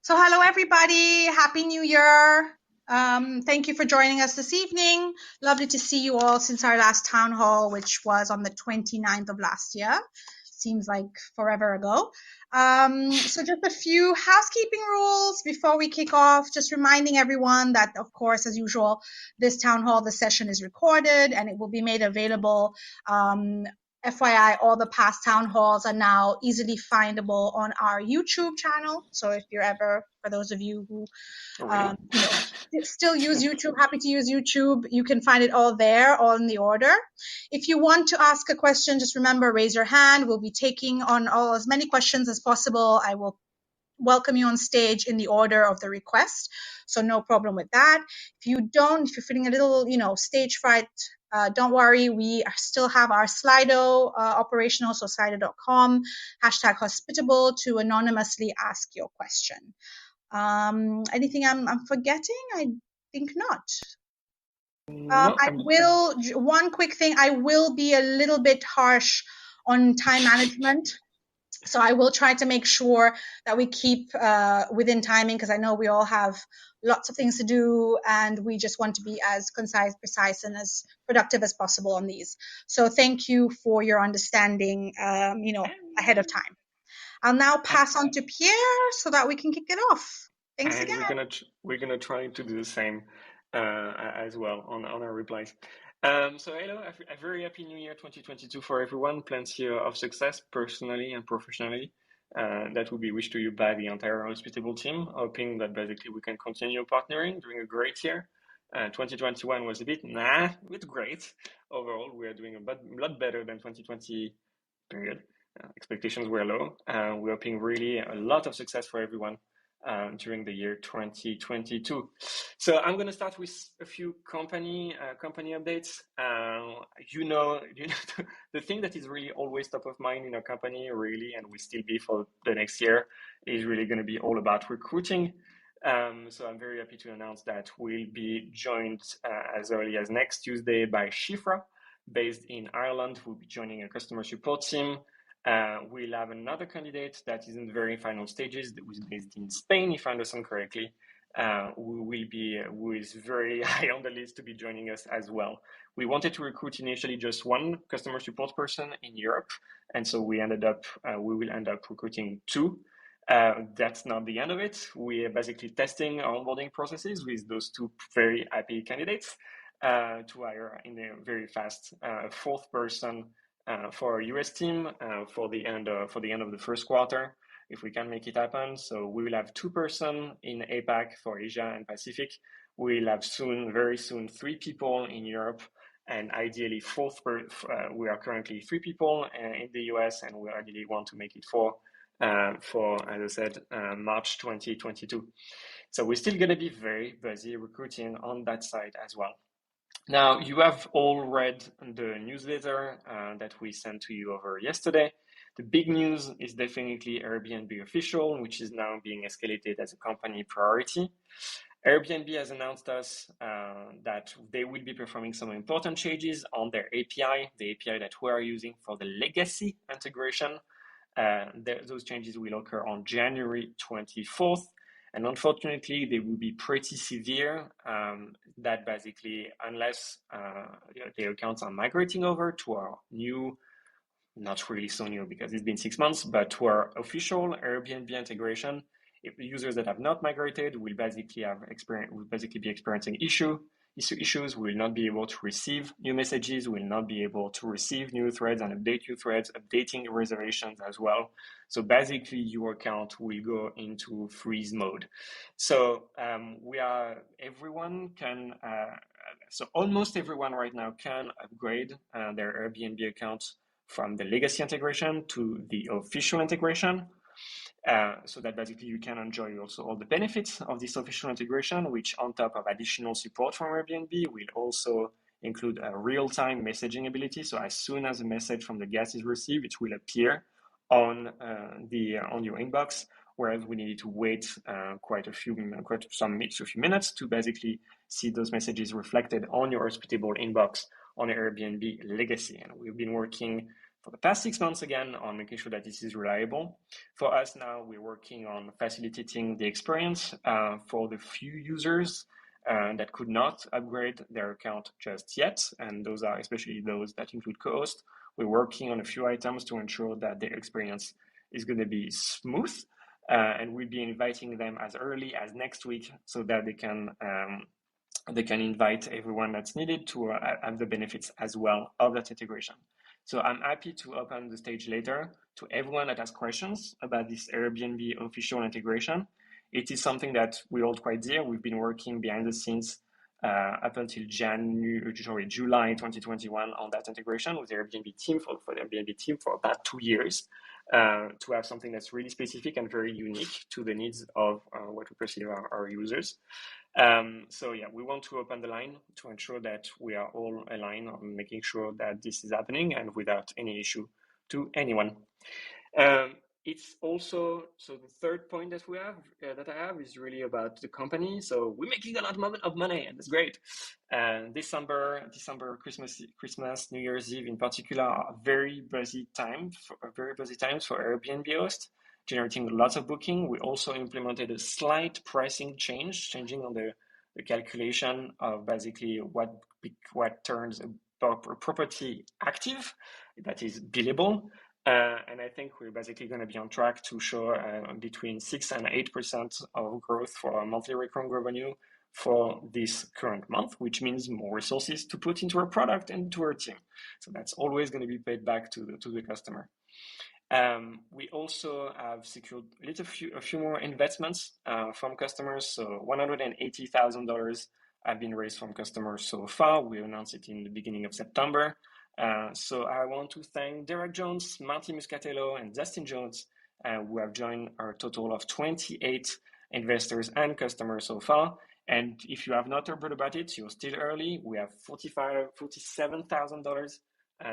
So hello, everybody. Happy New Year. Thank you for joining us this evening. Lovely to see you all since our last town hall, which was on the 29th of last year. Seems like forever ago. So just a few housekeeping rules before we kick off. Just reminding everyone that, of course, as usual, this town hall, the session is recorded and it will be made available FYI, all the past town halls are now easily findable on our YouTube channel. So if you're ever, for those of you who still use YouTube, happy to use YouTube, you can find it all there, all in the order. If you want to ask a question, just remember, raise your hand. We'll be taking on as many questions as possible. I will welcome you on stage in the order of the request. So no problem with that. If you're feeling a little, stage fright, don't worry. We still have our Slido operational, so slido.com, #Hospitable to anonymously ask your question. Anything I'm forgetting? I think not. One quick thing, I will be a little bit harsh on time management. So I will try to make sure that we keep within timing, because I know we all have lots of things to do and we just want to be as concise, precise, and as productive as possible on these. So thank you for your understanding, ahead of time. I'll now pass on to Pierre so that we can kick it off. Thanks again. We're gonna try to do the same as well on our replies. So hello, a very happy New Year 2022 for everyone. Plenty of success personally and professionally. That will be wished to you by the entire Hospitable team, hoping that basically we can continue partnering, doing a great year. 2021 was a bit great. Overall, we are doing a lot better than 2020 period. Expectations were low. We're hoping really a lot of success for everyone during the year 2022. So I'm going to start with a few company updates. The thing that is really always top of mind in our company, really, and will still be for the next year, is really going to be all about recruiting. So I'm very happy to announce that we'll be joined as early as next Tuesday by Shifra, based in Ireland, who will be joining a customer support team. We'll have another candidate that is in the very final stages, that was based in Spain, if I understand correctly, who is very high on the list to be joining us as well. We wanted to recruit initially just one customer support person in Europe, and so we will end up recruiting two. That's not the end of it. We are basically testing our onboarding processes with those two very happy candidates to hire in a very fast fourth person for our US team for the end of the first quarter, if we can make it happen. So we will have 2 person in APAC for Asia and Pacific. We'll have very soon 3 people in Europe, and ideally we are currently 3 people in the US, and we ideally want to make it 4 for, as I said, March 2022. So we're still going to be very busy recruiting on that side as well. Now, you have all read the newsletter that we sent to you over yesterday. The big news is definitely Airbnb official, which is now being escalated as a company priority. Airbnb has announced us that they will be performing some important changes on their API, the API that we are using for the legacy integration. Those changes will occur on January 24th. And unfortunately, they will be pretty severe, that basically, unless their accounts are migrating over to our new, not really so new because it's been 6 months, but to our official Airbnb integration, if the users that have not migrated will basically be experiencing issues, will not be able to receive new messages, will not be able to receive new threads and update new threads, updating your reservations as well. So basically your account will go into freeze mode. So almost everyone right now can upgrade their Airbnb account from the legacy integration to the official integration. So that basically you can enjoy also all the benefits of this official integration, which on top of additional support from Airbnb will also include a real-time messaging ability. So as soon as a message from the guest is received, it will appear on your inbox, whereas we needed to wait quite a few minutes to basically see those messages reflected on your Hospitable inbox on Airbnb legacy. And we've been working for the past 6 months again on making sure that this is reliable. For us now, we're working on facilitating the experience for the few users that could not upgrade their account just yet, and those are especially those that include co-host. We're working on a few items to ensure that their experience is going to be smooth, and we'll be inviting them as early as next week so that they can invite everyone that's needed to have the benefits as well of that integration. So I'm happy to open the stage later to everyone that has questions about this Airbnb official integration. It is something that we hold quite dear. We've been working behind the scenes up until July 2021 on that integration with the Airbnb team for the Airbnb team for about 2 years to have something that's really specific and very unique to the needs of what we perceive our users. So yeah, we want to open the line to ensure that we are all aligned on making sure that this is happening and without any issue to anyone. It's also, so the third point that we have, that I have is really about the company. So we're making a lot of money and it's great. December, Christmas, New Year's Eve in particular are very busy times for Airbnb hosts, generating lots of booking. We also implemented a slight pricing change, changing on the calculation of basically what turns a property active, that is billable. And I think we're basically going to be on track to show between 6 and 8% of growth for our monthly recurring revenue for this current month, which means more resources to put into our product and to our team. So that's always going to be paid back to the customer. We also have secured a few more investments from customers. So $180,000 have been raised from customers so far. We announced it in the beginning of September. So I want to thank Derek Jones, Marty Muscatello, and Dustin Jones, who have joined our total of 28 investors and customers so far. And if you have not heard about it, you're still early. We have $47,000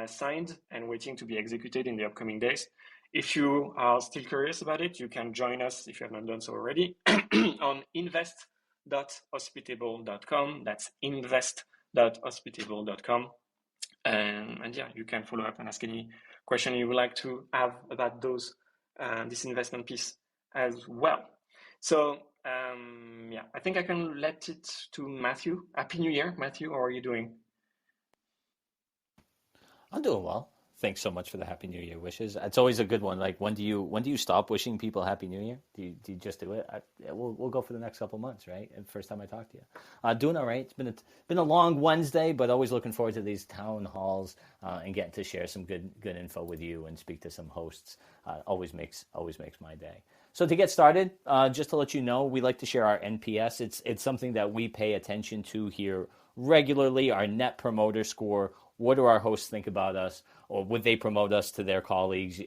signed and waiting to be executed in the upcoming days. If you are still curious about it, you can join us, if you have not done so already, on invest.hospitable.com. That's invest.hospitable.com. And yeah, you can follow up and ask any question you would like to have about this investment piece as well. So yeah, I think I can let it to Matthew. Happy New Year, Matthew. How are you doing? I'm doing well. Thanks so much for the Happy New Year wishes. It's always a good one. Like, when do you stop wishing people Happy New Year? Do you just do it? We'll go for the next couple months, right? First time I talk to you. Doing all right. It's been a long Wednesday, but always looking forward to these town halls and getting to share some good info with you and speak to some hosts. Always makes my day. So to get started, just to let you know, we like to share our NPS. It's something that we pay attention to here regularly. Our Net Promoter Score. What do our hosts think about us? Or would they promote us to their colleagues,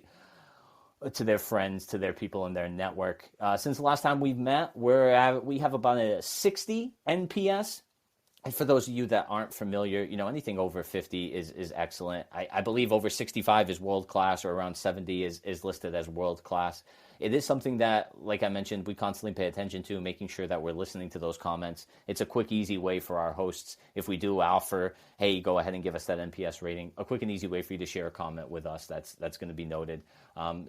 to their friends, to their people in their network? Since the last time we've met, we have about a 60 NPS. And for those of you that aren't familiar, anything over 50 is excellent. I believe over 65 is world-class, or around 70 is listed as world-class. It is something that, like I mentioned, we constantly pay attention to, making sure that we're listening to those comments. It's a quick, easy way for our hosts, if we do offer, hey, go ahead and give us that NPS rating, a quick and easy way for you to share a comment with us that's going to be noted.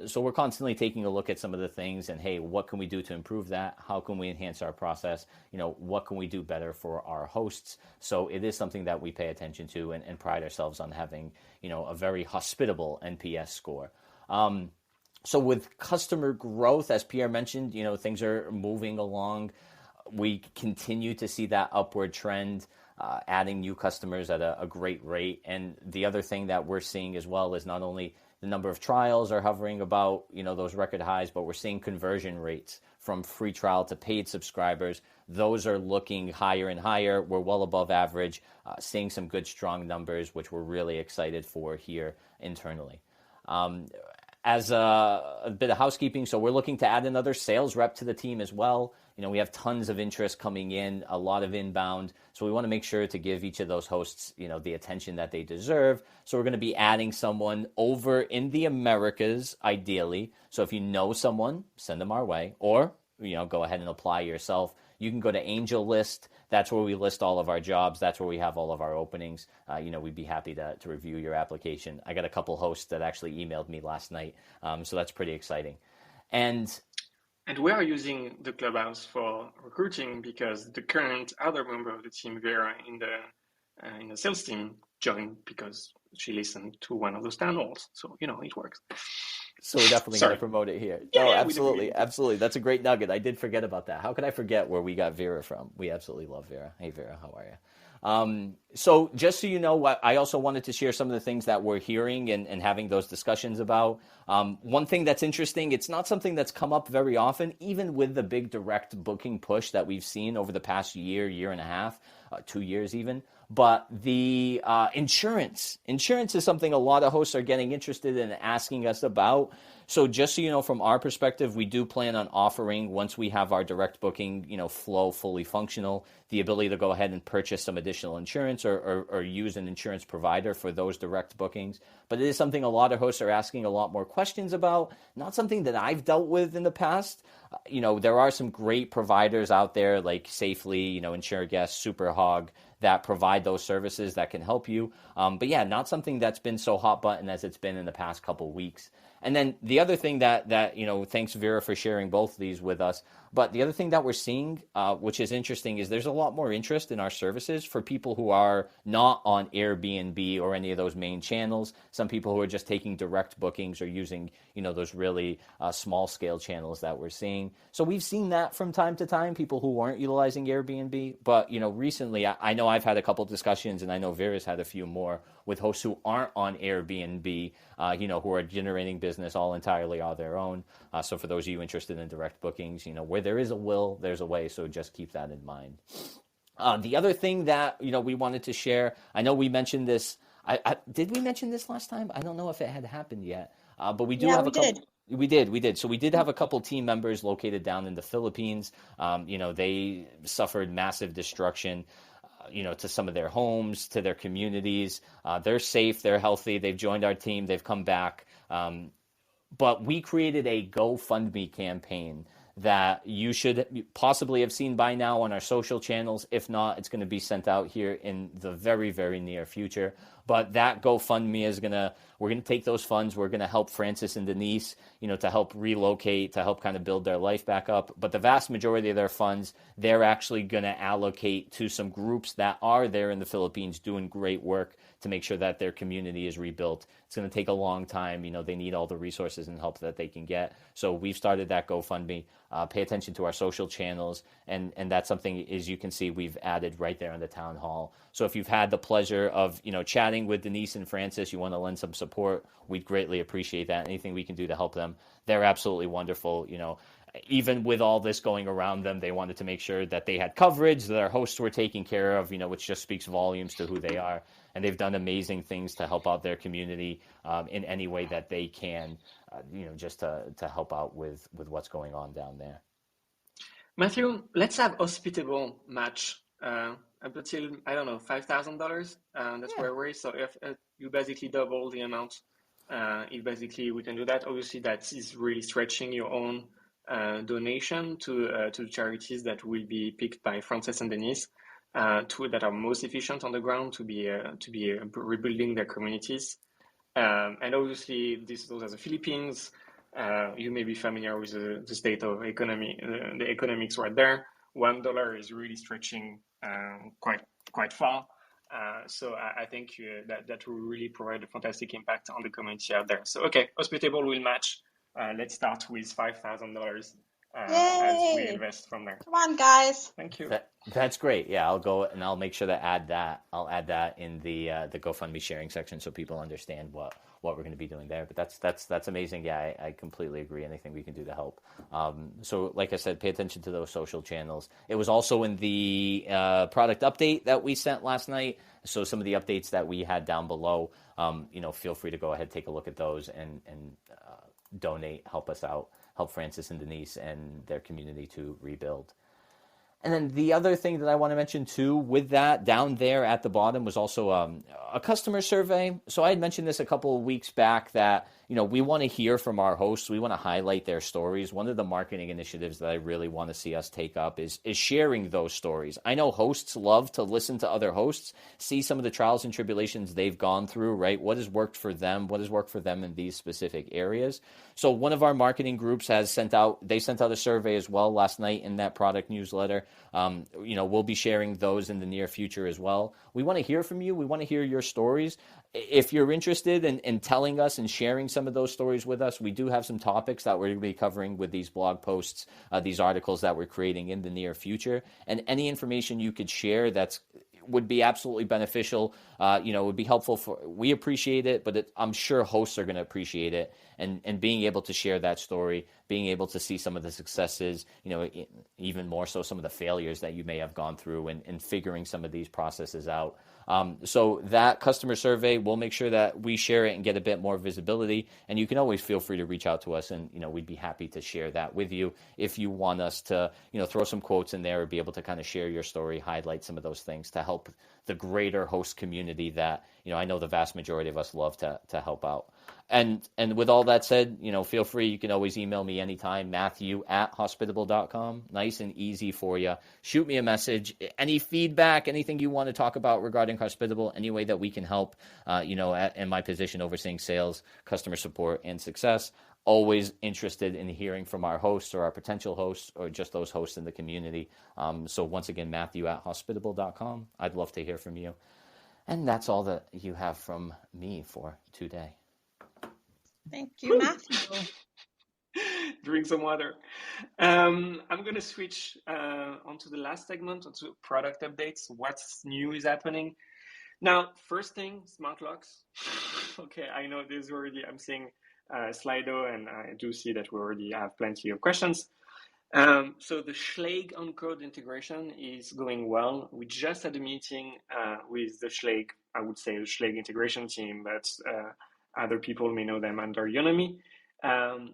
So we're constantly taking a look at some of the things and, hey, what can we do to improve that? How can we enhance our process? What can we do better for our hosts? So it is something that we pay attention to and pride ourselves on having, a very hospitable NPS score. So with customer growth, as Pierre mentioned, things are moving along. We continue to see that upward trend, adding new customers at a great rate. And the other thing that we're seeing as well is not only the number of trials are hovering about, those record highs, but we're seeing conversion rates from free trial to paid subscribers. Those are looking higher and higher. We're well above average, seeing some good, strong numbers, which we're really excited for here internally. As a bit of housekeeping, so we're looking to add another sales rep to the team as well. We have tons of interest coming in, a lot of inbound. So we want to make sure to give each of those hosts, the attention that they deserve. So we're going to be adding someone over in the Americas, ideally. So if you know someone, send them our way. Or go ahead and apply yourself. You can go to Angel List. That's where we list all of our jobs. That's where we have all of our openings. We'd be happy to review your application. I got a couple hosts that actually emailed me last night, so that's pretty exciting. And we are using the Clubhouse for recruiting because the current other member of the team, Vera, in the sales team, joined because she listened to one of those town halls. So, it works. So we're definitely going to promote it here. No, absolutely. That's a great nugget. I did forget about that. How could I forget where we got Vera from? We absolutely love Vera. Hey, Vera, how are you? So just so you know, I also wanted to share some of the things that we're hearing and having those discussions about. One thing that's interesting, it's not something that's come up very often, even with the big direct booking push that we've seen over the past year and a half, 2 years even. But the insurance is something a lot of hosts are getting interested in asking us about. So just so you know, from our perspective, we do plan on offering, once we have our direct booking, flow fully functional, the ability to go ahead and purchase some additional insurance or use an insurance provider for those direct bookings. But it is something a lot of hosts are asking a lot more questions about. Not something that I've dealt with in the past. There are some great providers out there like Safely, InsureGuest, Superhog, that provide those services that can help you. But yeah, not something that's been so hot button as it's been in the past couple weeks. And then the other thing that thanks Vera for sharing both of these with us. But the other thing that we're seeing, which is interesting, is there's a lot more interest in our services for people who are not on Airbnb or any of those main channels. Some people who are just taking direct bookings or using, those really small scale channels that we're seeing. So we've seen that from time to time, people who aren't utilizing Airbnb. But, recently, I know I've had a couple discussions, and I know Vera's had a few more with hosts who aren't on Airbnb, who are generating business all entirely on their own. So for those of you interested in direct bookings, where there is a will, there's a way. So just keep that in mind. The other thing that, we wanted to share, I know we mentioned this. Did we mention this last time? I don't know if it had happened yet, but we do have a couple. We did. So we did have a couple team members located down in the Philippines. They suffered massive destruction, to some of their homes, to their communities. They're safe, they're healthy, they've joined our team, they've come back. But we created a Gofundme campaign that you should possibly have seen by now on our social channels. If not, it's going to be sent out here in the very, very near future. But that GoFundMe we're going to take those funds. We're going to help Francis and Denise, to help relocate, to help kind of build their life back up. But the vast majority of their funds, they're actually going to allocate to some groups that are there in the Philippines doing great work to make sure that their community is rebuilt. It's going to take a long time. They need all the resources and help that they can get. So we've started that GoFundMe. Pay attention to our social channels. And that's something, as you can see, we've added right there on the town hall. So if you've had the pleasure of, chatting with Denise and Francis, you want to lend some support, we'd greatly appreciate that. Anything we can do to help them. They're absolutely wonderful. Even with all this going around them, they wanted to make sure that they had coverage, that their hosts were taken care of, which just speaks volumes to who they are. And they've done amazing things to help out their community in any way that they can, just to help out with what's going on down there. Matthew, let's have Hospitable match up until, I don't know, $5,000. That's where we're. So if you basically double the amount, if basically we can do that, obviously that is really stretching your own donation to charities that will be picked by Frances and Denise, that are most efficient on the ground to be rebuilding their communities. And obviously, those are the Philippines. You may be familiar with the state of economy, the economics right there. $1 is really stretching quite far. So I think that will really provide a fantastic impact on the community out there. So okay, Hospitable will match. Let's start with $5,000 as we invest from there. Come on, guys. Thank you. That's great. Yeah, I'll go and I'll make sure to add that. I'll add that in the GoFundMe sharing section so people understand what we're going to be doing there. But that's amazing. Yeah, I completely agree. Anything we can do to help. So like I said, pay attention to those social channels. It was also in the product update that we sent last night. So some of the updates that we had down below, feel free to go ahead, take a look at those and donate, help us out, help Francis and Denise and their community to rebuild. And then the other thing that I want to mention too, with that down there at the bottom was also a customer survey. So I had mentioned this a couple of weeks back that we want to hear from our hosts. We want to highlight their stories. One of the marketing initiatives that I really want to see us take up is sharing those stories. I know hosts love to listen to other hosts, see some of the trials and tribulations they've gone through, right? What has worked for them? What has worked for them in these specific areas? So one of our marketing groups has sent out a survey as well last night in that product newsletter. We'll be sharing those in the near future as well. We want to hear from you. We want to hear your stories. If you're interested in telling us and sharing some of those stories with us, we do have some topics that we're going to be covering with these blog posts, these articles that we're creating in the near future. And any information you could share would be absolutely beneficial. Would be helpful we appreciate it, but I'm sure hosts are going to appreciate it. And being able to share that story, being able to see some of the successes, even more so some of the failures that you may have gone through and figuring some of these processes out. So that customer survey, we'll make sure that we share it and get a bit more visibility. And you can always feel free to reach out to us, and we'd be happy to share that with you if you want us to throw some quotes in there or be able to kind of share your story, highlight some of those things to help the greater host community that I know the vast majority of us love to help out. And with all that said, feel free. You can always email me anytime, Matthew@hospitable.com. Nice and easy for you. Shoot me a message. Any feedback, anything you want to talk about regarding Hospitable, any way that we can help, in my position overseeing sales, customer support, and success. Always interested in hearing from our hosts or our potential hosts or just those hosts in the community. So once again, Matthew@hospitable.com. I'd love to hear from you. And that's all that you have from me for today. Thank you, Matthew. Drink some water. I'm going to switch onto the last segment, onto product updates. What's new is happening. Now, first thing, smart locks. Okay, I know there's already, I'm seeing Slido, and I do see that we already have plenty of questions. So the Schlage on code integration is going well. We just had a meeting with the Schlage, I would say the Schlage integration team, but other people may know them under Untitled.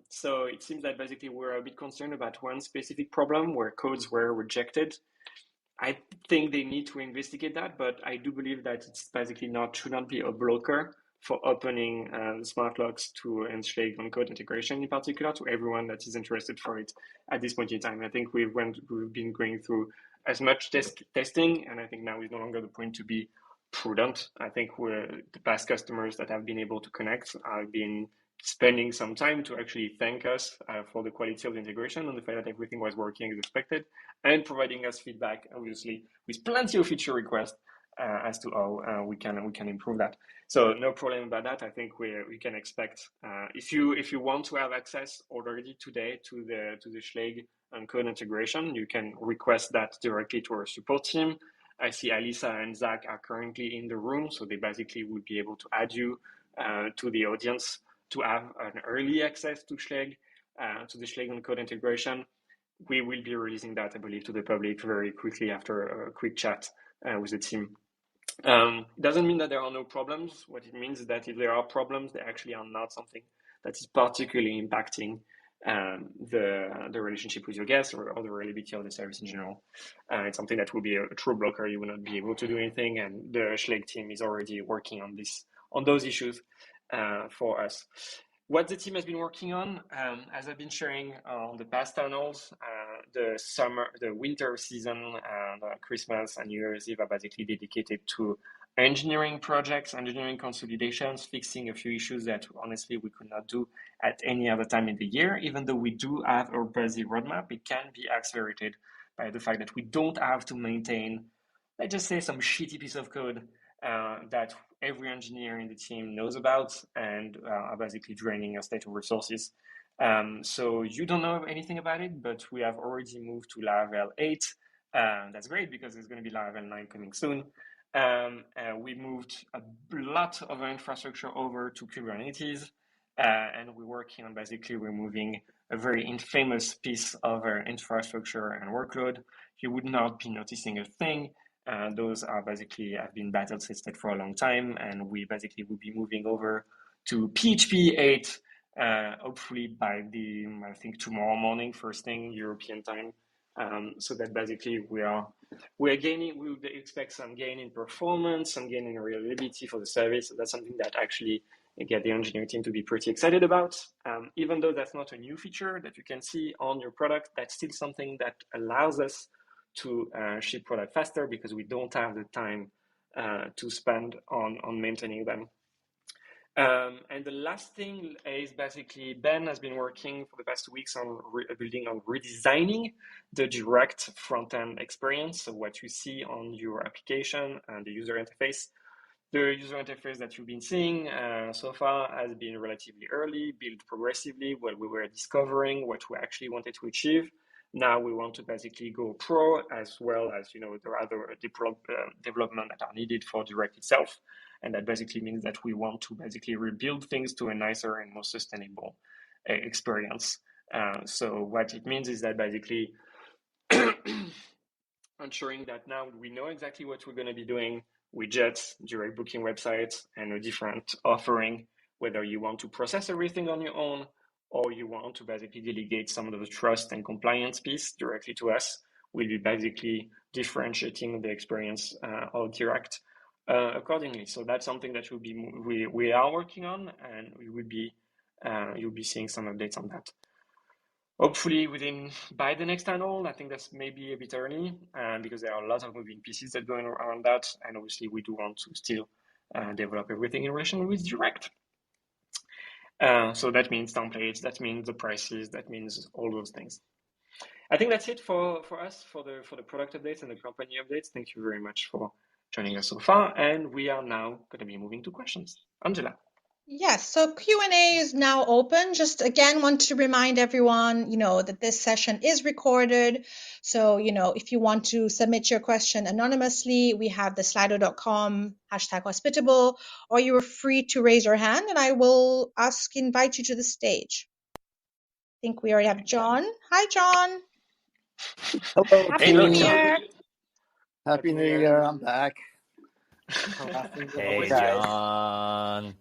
So it seems that basically we're a bit concerned about one specific problem where codes were rejected. I think they need to investigate that, but I do believe that it's basically should not be a blocker for opening smart locks to and Schlage on code integration in particular to everyone that is interested for it at this point in time. I think we've been going through as much testing, and I think now is no longer the point to be prudent. I think the past customers that have been able to connect have been spending some time to actually thank us for the quality of the integration and the fact that everything was working as expected, and providing us feedback, obviously, with plenty of feature requests as to how we can improve that. So no problem about that. I think we can expect if you want to have access already today to the Schlage and code integration, you can request that directly to our support team. I see Alisa and Zach are currently in the room, so they basically would be able to add you to the audience to have an early access to Schlage, to the Schlage on code integration. We will be releasing that, I believe, to the public very quickly after a quick chat with the team. Doesn't mean that there are no problems. What it means is that if there are problems, they actually are not something that is particularly impacting the relationship with your guests or the reliability of the service in general. It's something that will be a true blocker. You will not be able to do anything, and the Schlage team is already working on those issues for us. What the team has been working on, as I've been sharing on the past tunnels, the winter season, Christmas and New Year's Eve are basically dedicated to engineering projects, engineering consolidations, fixing a few issues that honestly we could not do at any other time in the year. Even though we do have a busy roadmap, it can be accelerated by the fact that we don't have to maintain, let's just say, some shitty piece of code that every engineer in the team knows about and are basically draining our state of resources. So you don't know anything about it, but we have already moved to Laravel 8. That's great because there's going to be Laravel 9 coming soon. We moved a lot of our infrastructure over to Kubernetes, and we're working on basically removing a very infamous piece of our infrastructure and workload. You would not be noticing a thing. Those are basically have been battle tested for a long time, and we basically will be moving over to PHP 8, hopefully by I think tomorrow morning, first thing European time. So that basically we're gaining. We expect some gain in performance, some gain in reliability for the service. So that's something that actually get the engineering team to be pretty excited about. Even though that's not a new feature that you can see on your product, that's still something that allows us to ship product faster because we don't have the time to spend on maintaining them. And the last thing is basically Ben has been working for the past 2 weeks on redesigning the direct front-end experience. So what you see on your application and the user interface. The user interface that you've been seeing so far has been relatively early, built progressively while we were discovering what we actually wanted to achieve. Now we want to basically go pro, as well as there are other development that are needed for Direct itself. And that basically means that we want to basically rebuild things to a nicer and more sustainable experience. So what it means is that basically ensuring that now we know exactly what we're going to be doing, widgets, direct booking websites, and a different offering, whether you want to process everything on your own or you want to basically delegate some of the trust and compliance piece directly to us. We'll be basically differentiating the experience of direct accordingly. So that's something that we are working on, and you'll be seeing some updates on that. Hopefully by the next annual. I think that's maybe a bit early because there are a lot of moving pieces that going around that, and obviously we do want to still develop everything in relation with direct. So that means templates, that means the prices, that means all those things. I think that's it for us for the product updates and the company updates. Thank you very much for joining us so far, and we are now going to be moving to questions. Angela. Yes, so Q&A is now open. Just again, want to remind everyone, that this session is recorded. So, if you want to submit your question anonymously, we have the slido.com #hospitable, or you are free to raise your hand and I will invite you to the stage. I think we already have John. Hi, John. Hello, Happy New Year. Happy New Year. I'm back. Hey, John.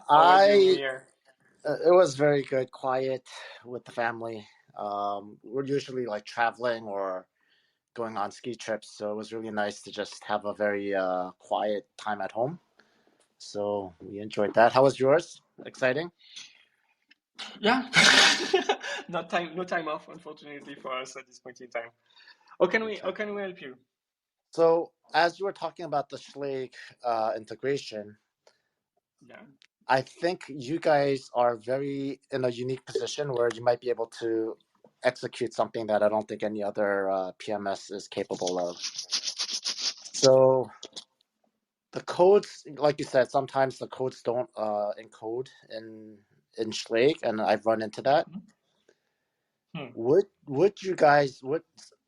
It was very good, quiet with the family. We're usually like traveling or going on ski trips, so it was really nice to just have a very quiet time at home. So we enjoyed that. How was yours? Exciting? Yeah. No time off, unfortunately, for us at this point in time. How can we help you? So as you were talking about the Schlage integration, I think you guys are very in a unique position where you might be able to execute something that I don't think any other PMS is capable of. So the codes, like you said, sometimes the codes don't encode in Schlage, and I've run into that. Would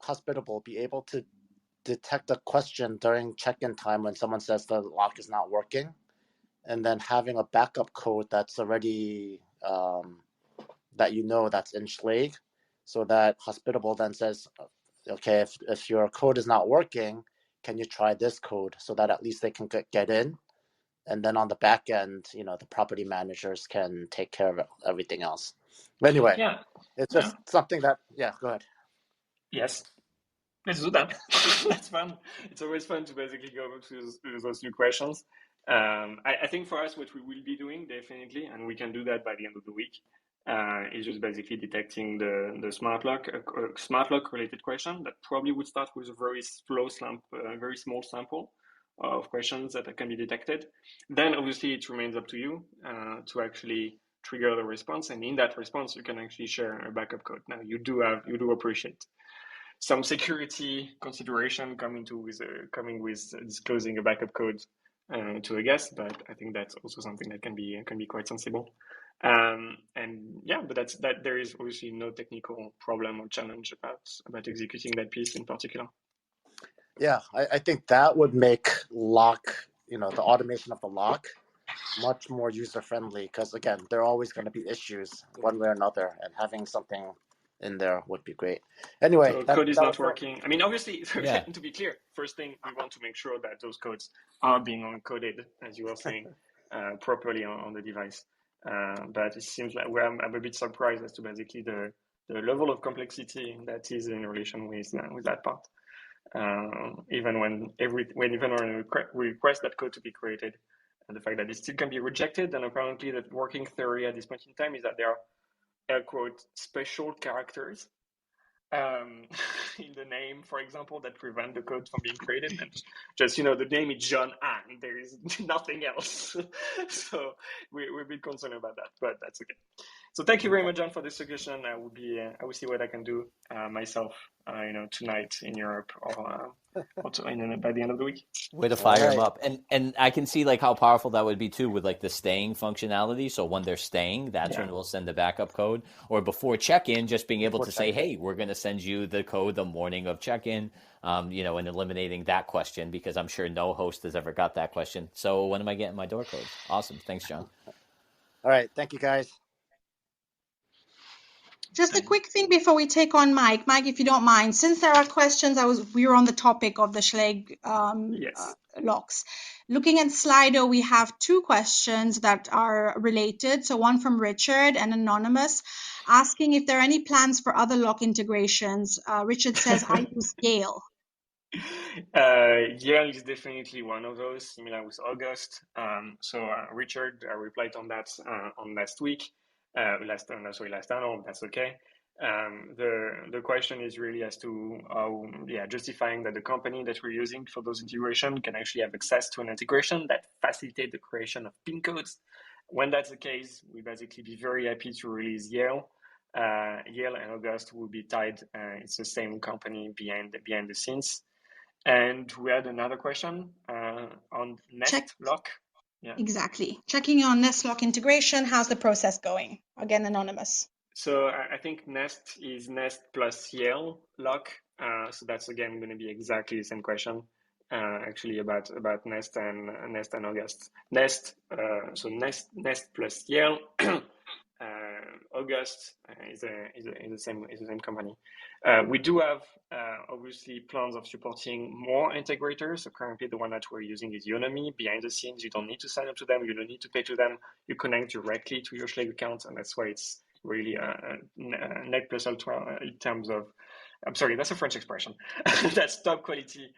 Hospitable be able to detect a question during check-in time when someone says the lock is not working, and then having a backup code that's already that's in Schlage, so that Hospitable then says, okay, if your code is not working, can you try this code, so that at least they can get in, and then on the back end, the property managers can take care of everything else. But anyway, it's just something that, go ahead. Yes. Let's do that. That's fun. It's always fun to basically go through those new questions. I think for us, what we will be doing definitely, and we can do that by the end of the week, is just basically detecting the smart lock related question that probably would start with a very small sample of questions that can be detected. Then obviously it remains up to you to actually trigger the response, and in that response you can actually share a backup code. Now you do appreciate some security consideration coming with disclosing a backup code to a guest, but I think that's also something that can be quite sensible. But there is obviously no technical problem or challenge about executing that piece in particular. Yeah, I think that would make lock, the automation of the lock much more user-friendly, because again, there are always going to be issues one way or another, and having something in there would be great. Anyway, so code is not working. I mean, obviously, to be clear, first thing, we want to make sure that those codes are being encoded, as you were saying, properly on the device. But it seems like I'm a bit surprised as to basically the level of complexity that is in relation with that part. Even when we request that code to be created, and the fact that it still can be rejected. And apparently, that working theory at this point in time is that there are air quote special characters in the name, for example, that prevent the code from being created. And just, the name is John Ann. There is nothing else. So we're a bit concerned about that, but that's okay. So thank you very much, John, for this suggestion. I will see what I can do myself, tonight in Europe or by the end of the week. Way to fire them up. And I can see like how powerful that would be too with like the staying functionality. So when they're staying, that's when we'll send the backup code. Or before check-in, just being able to say, hey, we're going to send you the code the morning of check-in, and eliminating that question, because I'm sure no host has ever got that question. So when am I getting my door code? Awesome. Thanks, John. All right. Thank you, guys. Just a quick thing before we take on Mike. Mike, if you don't mind, since there are questions, we were on the topic of the Schlage locks. Looking at Slido, we have 2 questions that are related. So one from Richard and anonymous, asking if there are any plans for other lock integrations. Richard says, I use Yale. Yale is definitely one of those, similar with August. Richard, I replied on that on last week. Last time, that's okay. The question is really as to justifying that the company that we're using for those integration can actually have access to an integration that facilitates the creation of PIN codes. When that's the case, we basically be very happy to release Yale. Yale and August will be tied. It's the same company behind the scenes. And we had another question on Nest Lock. Yeah. Exactly. Checking on Nest Lock integration. How's the process going? Again, anonymous. So I think Nest is Nest plus Yale lock. So that's again going to be exactly the same question. Actually about Nest and August. Nest. So Nest plus Yale. August is the same company. We do have obviously plans of supporting more integrators. So currently the one that we're using is Untitled. Behind the scenes, you don't need to sign up to them. You don't need to pay to them. You connect directly to your Schlage account, and that's why it's really net plus ultra in terms of. I'm sorry, that's a French expression. That's top quality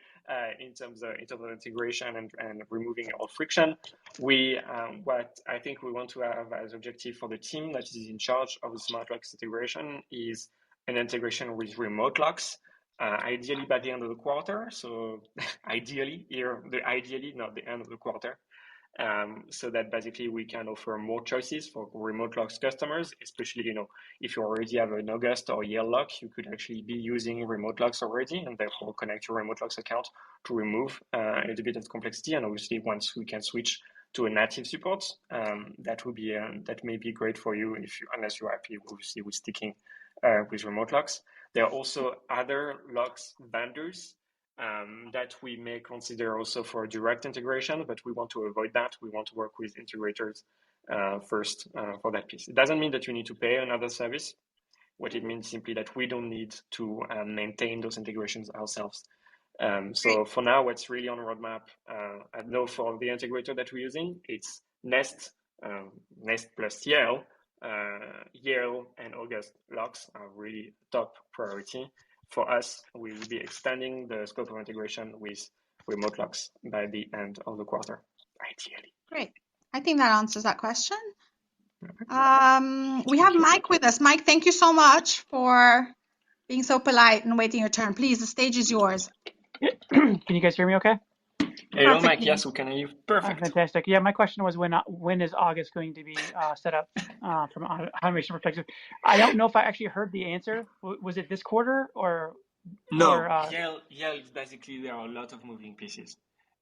in terms of integration and removing all friction. What I think we want to have as objective for the team that is in charge of the smart locks integration is an integration with remote locks, ideally by the end of the quarter. So ideally, not the end of the quarter. So that basically we can offer more choices for remote locks customers, especially, if you already have an August or Yale lock, you could actually be using remote locks already and therefore connect your remote locks account to remove a little bit of complexity. And obviously once we can switch to a native support, that may be great for you unless you're happy obviously with sticking with remote locks. There are also other locks vendors that we may consider also for direct integration, but we want to avoid that. We want to work with integrators first for that piece. It doesn't mean that you need to pay another service. What it means simply that we don't need to maintain those integrations ourselves. So for now, what's really on the roadmap, I know for the integrator that we're using, it's Nest plus Yale. Yale and August locks are really top priority. For us, we will be extending the scope of integration with remote locks by the end of the quarter, ideally. Great. I think that answers that question. We have Mike with us. Mike, thank you so much for being so polite and waiting your turn. Please, the stage is yours. Can you guys hear me okay? Hello, Mike. Yes, we can hear you. Perfect. Fantastic. Yeah, my question was when is August going to be set up from an automation perspective? I don't know if I actually heard the answer. Was it this quarter or? No, Yale is basically there are a lot of moving pieces.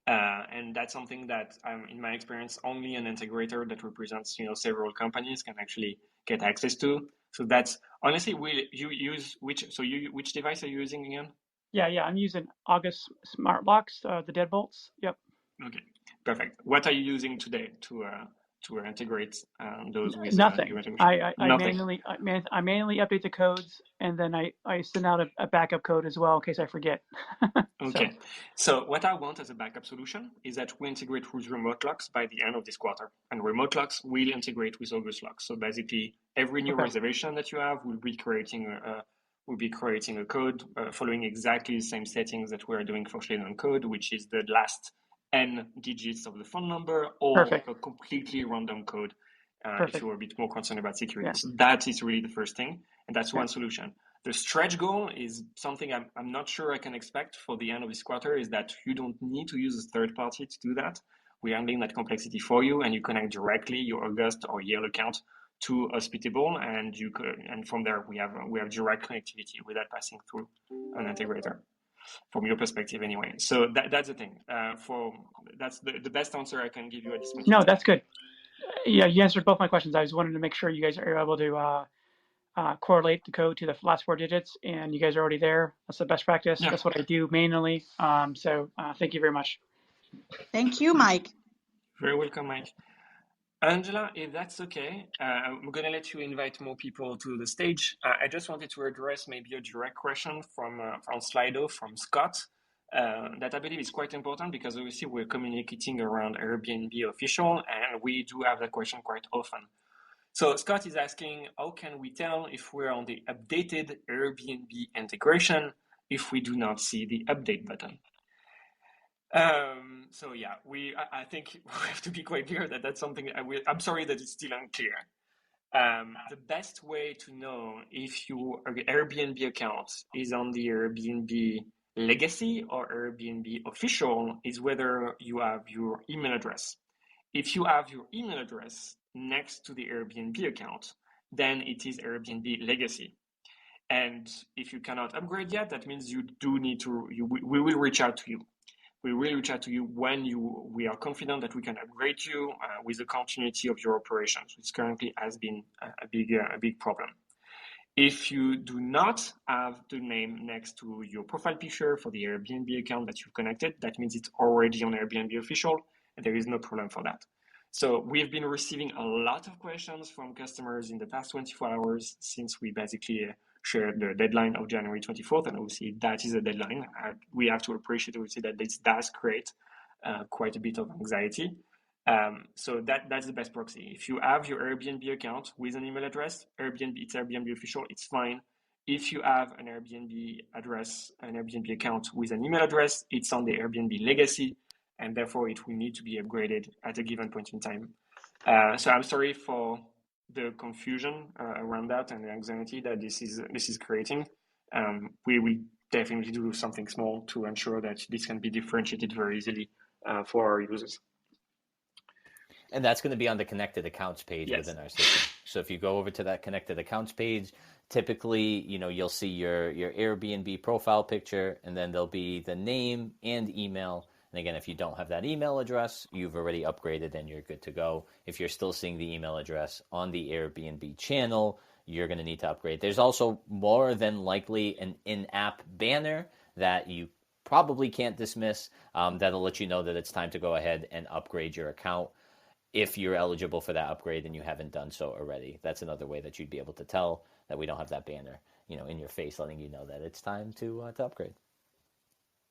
And that's something that, in my experience, only an integrator that represents several companies can actually get access to. So that's honestly, which device are you using again? Yeah, I'm using August smart locks, the deadbolts. Yep. Okay, perfect. What are you using today to integrate those with nothing? I Nothing. manually update the codes, and then I send out a backup code as well in case I forget. Okay. So what I want as a backup solution is that we integrate with remote locks by the end of this quarter, and remote locks will integrate with August locks. So basically, every new reservation that you have will be creating a code following exactly the same settings that we are doing for Schlage code, which is the last N digits of the phone number or Perfect. a completely random code if Perfect. you're a bit more concerned about security. Yeah. So that is really the first thing, and that's Yeah. one solution. The stretch goal is something I'm not sure I can expect for the end of this quarter, is that you don't need to use a third party to do that. We're handling that complexity for you, and you connect directly your August or Yale account to Hospitable, and you could, and from there we have direct connectivity without passing through an integrator, from your perspective anyway. So that's the thing. That's the best answer I can give you at this point in No, time. that's good. Yeah, you answered both my questions. I just wanted to make sure you guys are able to correlate the code to the last 4 digits, and you guys are already there. That's the best practice. Yeah. That's what I do manually. So thank you very much. Thank you, Mike. Very welcome, Mike. Angela, if that's okay, I'm going to let you invite more people to the stage. I just wanted to address maybe a direct question from Slido, from Scott, that I believe is quite important, because obviously we're communicating around Airbnb official, and we do have that question quite often. So Scott is asking, how can we tell if we're on the updated Airbnb integration if we do not see the update button? So yeah, I think we have to be quite clear that that's something I'm sorry that it's still unclear. The best way to know if your Airbnb account is on the Airbnb legacy or Airbnb official is whether you have your email address. If you have your email address next to the Airbnb account, then it is Airbnb legacy. And if you cannot upgrade yet, that means you do need to, we will reach out to you. We will reach out to you when we are confident that we can upgrade you with the continuity of your operations, which currently has been a big problem. If you do not have the name next to your profile picture for the Airbnb account that you've connected, that means it's already on Airbnb official, and there is no problem for that. So we've been receiving a lot of questions from customers in the past 24 hours since we basically shared the deadline of January 24th, and obviously that is a deadline. We have to appreciate obviously that this does create quite a bit of anxiety. So that's the best proxy. If you have your Airbnb account with an email address, it's Airbnb official, it's fine. If you have an Airbnb address, an Airbnb account with an email address, it's on the Airbnb legacy, and therefore it will need to be upgraded at a given point in time. So I'm sorry for the confusion around that and the anxiety that this is creating. We will definitely do something small to ensure that this can be differentiated very easily for our users. And that's going to be on the connected accounts page Yes. within our system. So if you go over to that connected accounts page, typically, you'll see your Airbnb profile picture, and then there'll be the name and email. And again, if you don't have that email address, you've already upgraded and you're good to go. If you're still seeing the email address on the Airbnb channel, you're going to need to upgrade. There's also more than likely an in-app banner that you probably can't dismiss that'll let you know that it's time to go ahead and upgrade your account if you're eligible for that upgrade and you haven't done so already. That's another way that you'd be able to tell that we don't have that banner, in your face, letting you know that it's time to upgrade.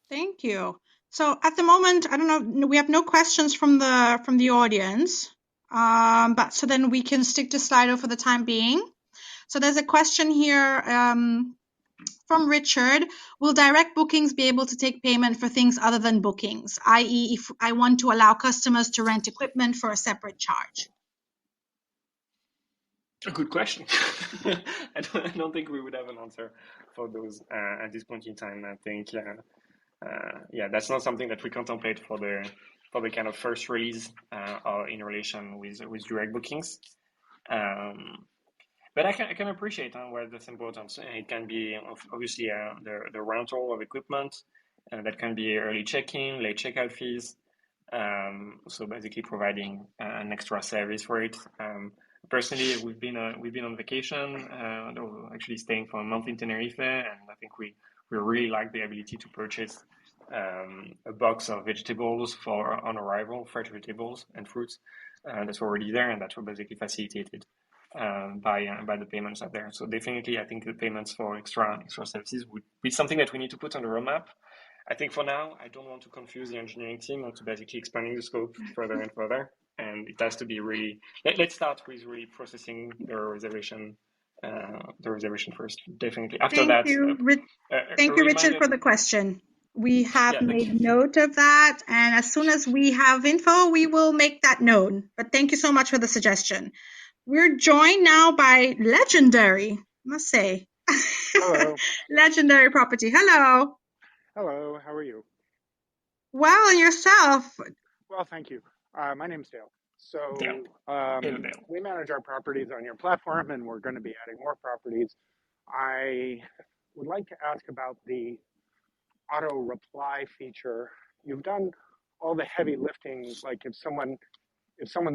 Thank you. So at the moment, I don't know, we have no questions from the audience, but so then we can stick to Slido for the time being. So there's a question here from Richard. Will direct bookings be able to take payment for things other than bookings, i.e. if I want to allow customers to rent equipment for a separate charge? A good question. I don't think we would have an answer for those at this point in time. I think, that's not something that we contemplate for the kind of first release or in relation with direct bookings. But I can appreciate where that's important. It can be obviously the rental of equipment, that can be early check-in, late checkout fees. So basically providing an extra service for it. Personally, we've been on vacation, actually staying for a month in Tenerife, and I think we really like the ability to purchase a box of vegetables on arrival, fresh vegetables and fruits that's already there, and that were basically facilitated by the payments out there. So definitely, I think the payments for extra services would be something that we need to put on the roadmap. I think for now, I don't want to confuse the engineering team onto basically expanding the scope further and further. And it has to be really, let's start with really processing the reservation first. Definitely. After Thank that, you, Richard, for the question. We have Yeah, made note of that, and as soon as we have info, we will make that known. But thank you so much for the suggestion. We're joined now by Legendary, I must say. Hello. Legendary Property. Hello. Hello. How are you? Well, and yourself? Well, thank you. My name's Dale. Dale. So Hello, Dale. we manage our properties on your platform, and we're going to be adding more properties. I would like to ask about the auto reply feature. You've done all the heavy lifting. Like if someone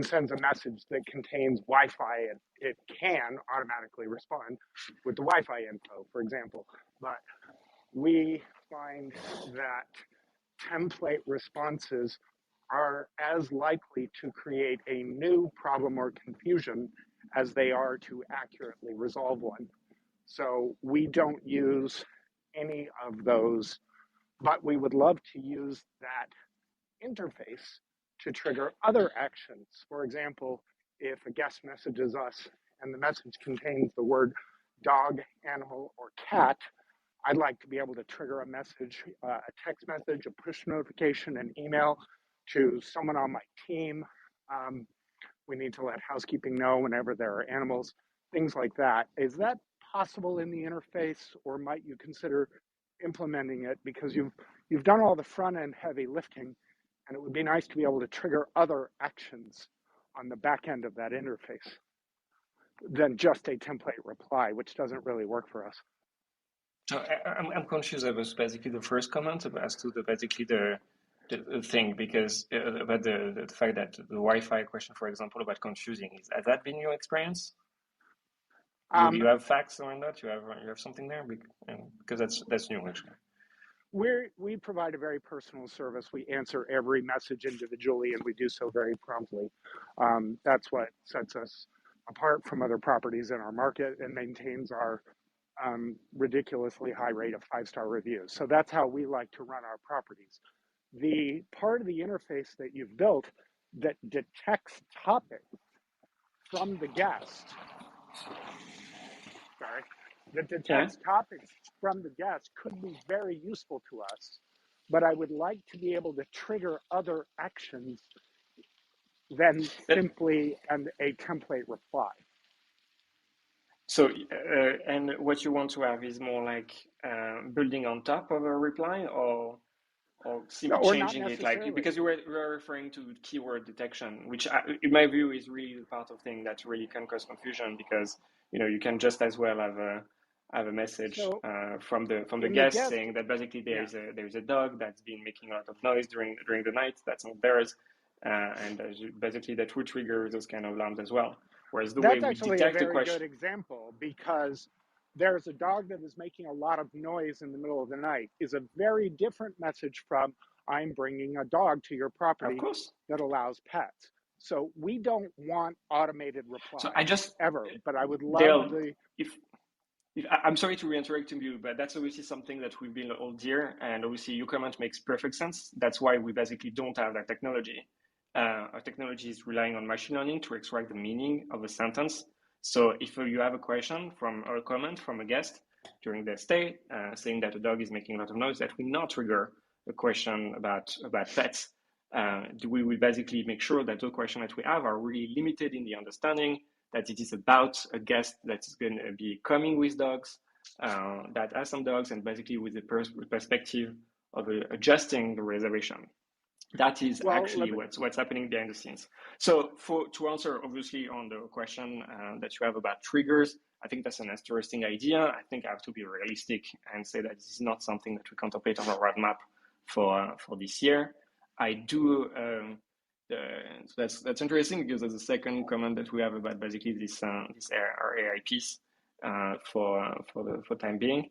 sends a message that contains Wi-Fi, it can automatically respond with the Wi-Fi info, for example. But we find that template responses are as likely to create a new problem or confusion as they are to accurately resolve one. So we don't use any of those, but we would love to use that interface to trigger other actions. For example, if a guest messages us and the message contains the word dog, animal, or cat, I'd like to be able to trigger a message, a text message, a push notification, an email to someone on my team. We need to let housekeeping know whenever there are animals, things like that. Is that possible in the interface, or might you consider implementing it? Because you've done all the front end heavy lifting, and it would be nice to be able to trigger other actions on the back end of that interface than just a template reply, which doesn't really work for us. So I'm confused about basically the first comment as to the thing, because about the fact that the Wi-Fi question, for example, about confusing, has that been your experience? You have facts around that? You have something there? Because that's new, actually. We provide a very personal service. We answer every message individually, and we do so very promptly. That's what sets us apart from other properties in our market and maintains our ridiculously high rate of 5-star reviews. So that's how we like to run our properties. The part of the interface that you've built that detects topics from the guest, topics from the guest could be very useful to us, but I would like to be able to trigger other actions than simply a template reply. So, and what you want to have is more like building on top of a reply, or simply changing it, like, because you were referring to keyword detection, which in my view is really the part of thing that really can cause confusion, because you can just as well have a message from the guest saying that basically there's a dog that's been making a lot of noise during the night that's not theirs, and basically that would trigger those kind of alarms as well. Whereas the way we detect the question, that's actually a very good example, because there's a dog that is making a lot of noise in the middle of the night is a very different message from I'm bringing a dog to your property that allows pets. So we don't want automated replies ever, but I would love I'm sorry to reiterate you, but that's obviously something that we've been all dear, and obviously your comment makes perfect sense. That's why we basically don't have that technology. Our technology is relying on machine learning to extract the meaning of a sentence. So if you have a question or a comment from a guest during their stay, saying that a dog is making a lot of noise, that will not trigger a question about pets. We will basically make sure that the questions that we have are really limited in the understanding, that it is about a guest that is going to be coming with dogs, that has some dogs, and basically with the perspective of adjusting the reservation. That is actually what's happening behind the scenes. So to answer obviously on the question that you have about triggers, I think that's an interesting idea. I think I have to be realistic and say that this is not something that we contemplate on our roadmap for this year. I do. So that's interesting, because there's a second comment that we have about basically this our AI piece for time being.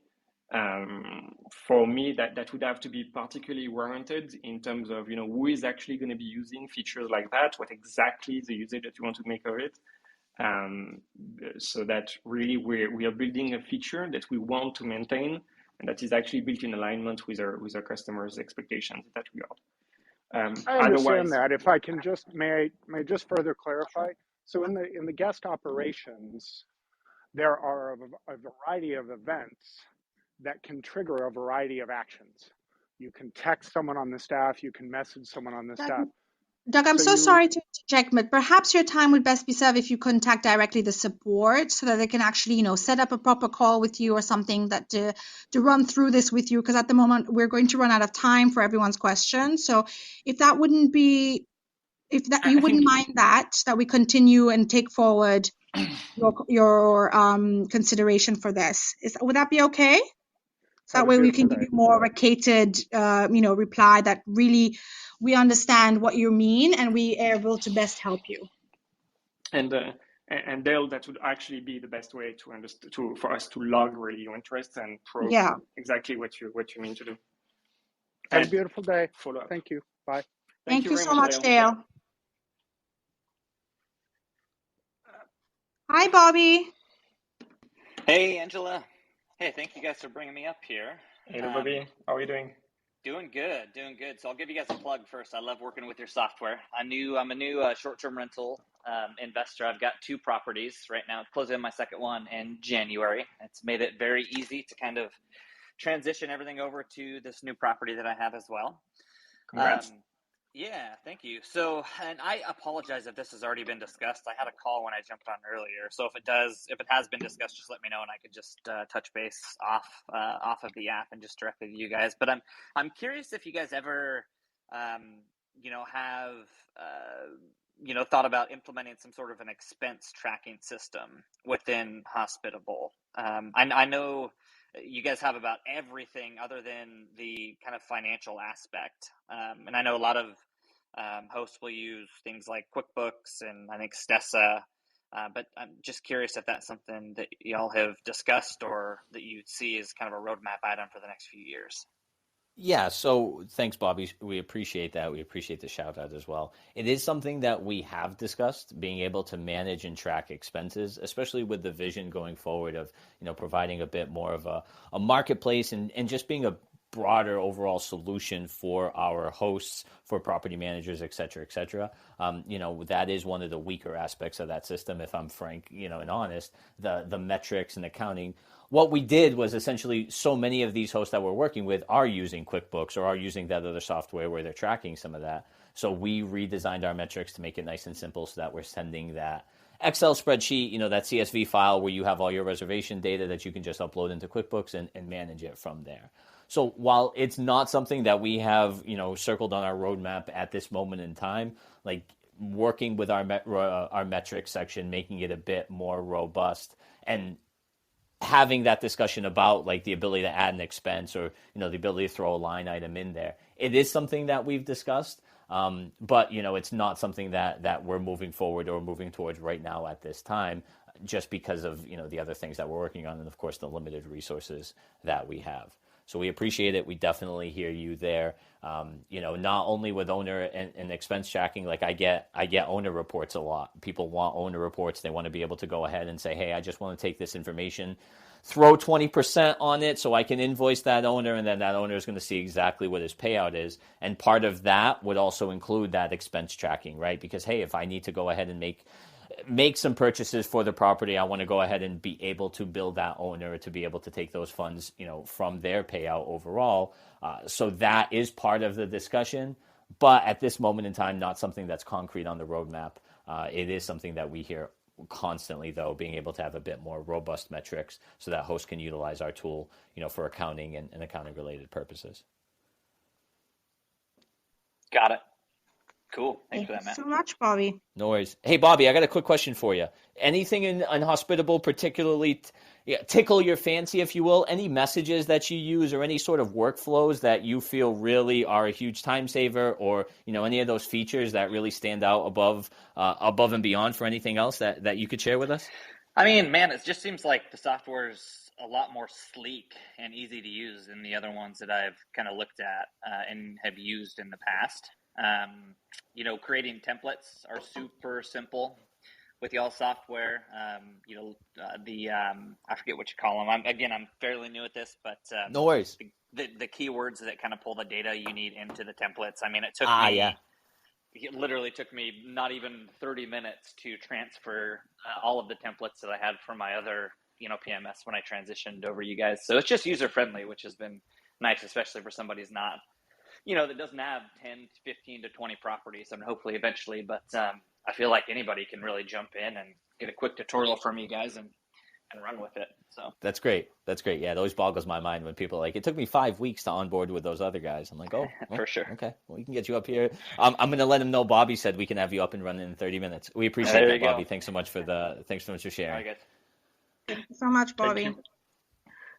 For me, that would have to be particularly warranted in terms of who is actually going to be using features like that, what exactly is the usage that you want to make of it, so that really we are building a feature that we want to maintain, and that is actually built in alignment with our customers' expectations in that regard. I understand that. If I can may I just further clarify? So in the guest operations, there are a variety of events that can trigger a variety of actions. You can text someone on the staff. You can message someone on the staff. Doug, I'm So so sorry to interject, but perhaps your time would best be served if you contact directly the support so that they can actually, set up a proper call with you or something that to run through this with you. Because at the moment we're going to run out of time for everyone's questions. So if that wouldn't be, if that you I wouldn't think mind that we continue and take forward your consideration for this, would that be okay? So have that a way we beautiful can give day. you more of a catered, reply that really we understand what you mean and we are able to best help you. and Dale, that would actually be the best way to understand for us to log really your interests and probe Yeah. exactly what you mean to do. Have a And beautiful day. follow up. Thank you. Bye. Thank Thank you you very so much, much, Dale. Dale. Hi, Bobby. Hey, Angela. Hey, thank you guys for bringing me up here. Hello, Bobby. How are you doing? Doing good, doing good. So I'll give you guys a plug first. I love working with your software. I'm a new short-term rental investor. I've got 2 properties right now, closing my second one in January. It's made it very easy to kind of transition everything over to this new property that I have as well. Congrats. Yeah, thank you. So, and I apologize if this has already been discussed. I had a call when I jumped on earlier. So if it has been discussed, just let me know and I could just touch base off of the app and just directly to you guys. But I'm curious if you guys ever, have thought about implementing some sort of an expense tracking system within Hospitable. I know you guys have about everything other than the kind of financial aspect. And I know a lot of hosts will use things like QuickBooks and I think Stessa. But I'm just curious if that's something that y'all have discussed or that you see as kind of a roadmap item for the next few years. Yeah, so thanks, Bobby. We appreciate that. We appreciate the shout out as well. It is something that we have discussed, being able to manage and track expenses, especially with the vision going forward of, providing a bit more of a marketplace and just being a broader overall solution for our hosts, for property managers, et cetera, et cetera. That is one of the weaker aspects of that system, if I'm frank, and honest, the metrics and accounting. What we did was essentially so many of these hosts that we're working with are using QuickBooks or are using that other software where they're tracking some of that. So we redesigned our metrics to make it nice and simple so that we're sending that Excel spreadsheet, that CSV file where you have all your reservation data that you can just upload into QuickBooks and manage it from there. So while it's not something that we have, circled on our roadmap at this moment in time, like working with our metrics section, making it a bit more robust and having that discussion about like the ability to add an expense or the ability to throw a line item in there, it is something that we've discussed, but it's not something that we're moving forward or moving towards right now at this time, just because of the other things that we're working on and of course the limited resources that we have. So we appreciate it. We definitely hear you there. Not only with owner and expense tracking, like I get owner reports a lot. People want owner reports. They want to be able to go ahead and say, hey, I just want to take this information, throw 20% on it so I can invoice that owner, and then that owner is going to see exactly what his payout is. And part of that would also include that expense tracking, right? Because, hey, if I need to go ahead and make some purchases for the property, I want to go ahead and be able to bill that owner to be able to take those funds, from their payout overall. So that is part of the discussion, but at this moment in time, not something that's concrete on the roadmap. It is something that we hear constantly, though, being able to have a bit more robust metrics so that hosts can utilize our tool, for accounting and accounting related purposes. Got it. Cool. Thanks for that, Thanks Matt. so much, Bobby. No worries. Hey, Bobby, I got a quick question for you. Anything in Hospitable particularly tickle your fancy, if you will? Any messages that you use or any sort of workflows that you feel really are a huge time saver, or any of those features that really stand out above and beyond for anything else that you could share with us? I mean, man, it just seems like the software's a lot more sleek and easy to use than the other ones that I've kind of looked at and have used in the past. Creating templates are super simple with y'all software. I forget what you call them. I'm fairly new at this, but No worries. The keywords that kind of pull the data you need into the templates. I mean, it literally took me not even 30 minutes to transfer all of the templates that I had from my other, PMS when I transitioned over you guys. So it's just user friendly, which has been nice, especially for somebody who's not, that doesn't have 10, 15 to 20 properties, and hopefully eventually. But I feel like anybody can really jump in and get a quick tutorial from you guys and run with it. So That's great. That's great. Yeah, it always boggles my mind when people are like, it took me 5 weeks to onboard with those other guys. I'm like, oh, for sure. Okay. Well, we can get you up here. I'm going to let him know Bobby said we can have you up and running in 30 minutes. We appreciate that, Bobby. Thanks so much for sharing. All right, guys. Thank you so much, Bobby.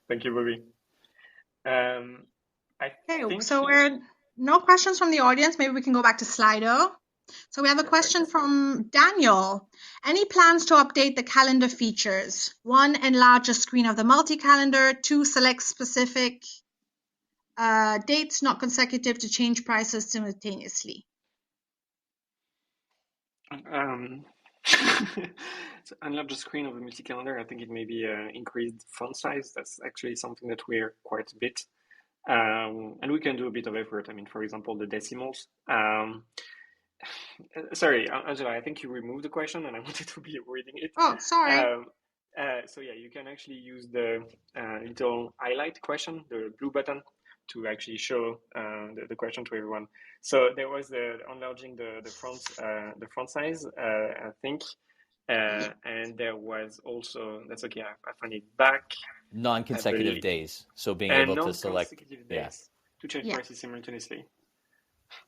Thank you, Bobby. So we're no questions from the audience. Maybe we can go back to Slido. So we have a question from Daniel. Any plans to update the calendar features? 1, enlarge the screen of the multi-calendar. 2, select specific dates, not consecutive, to change prices simultaneously. So enlarge the screen of the multi-calendar. I think it may be increased font size. That's actually something that we're quite a bit. And we can do a bit of effort. I mean, for example, the decimals. Sorry, Angela, I think you removed the question and I wanted to be reading it. Oh, sorry. So yeah, you can actually use the little highlight question, the blue button, to actually show the question to everyone. So there was enlarging the font size, I think. And there was also, that's okay, I find it back. Non-consecutive days. So being able to select days to change prices simultaneously.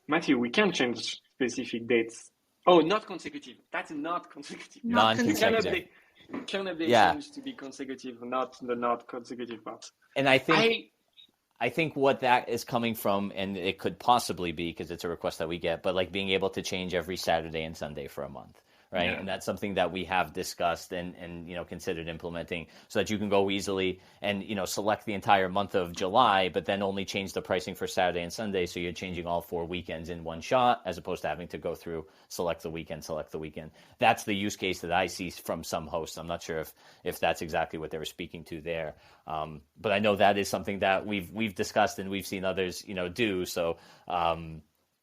Matthew, we can change specific dates. Oh, not consecutive. That's not consecutive. Non-consecutive. Can have they changed to be consecutive, not the not consecutive part. And I think what that is coming from, and it could possibly be because it's a request that we get, but like being able to change every Saturday and Sunday for a month. Right. Yeah. And that's something that we have discussed and considered implementing so that you can go easily and, select the entire month of July, but then only change the pricing for Saturday and Sunday. So you're changing all 4 weekends in one shot, as opposed to having to go through, select the weekend. That's the use case that I see from some hosts. I'm not sure if that's exactly what they were speaking to there. But I know that is something that we've discussed and we've seen others, do. So,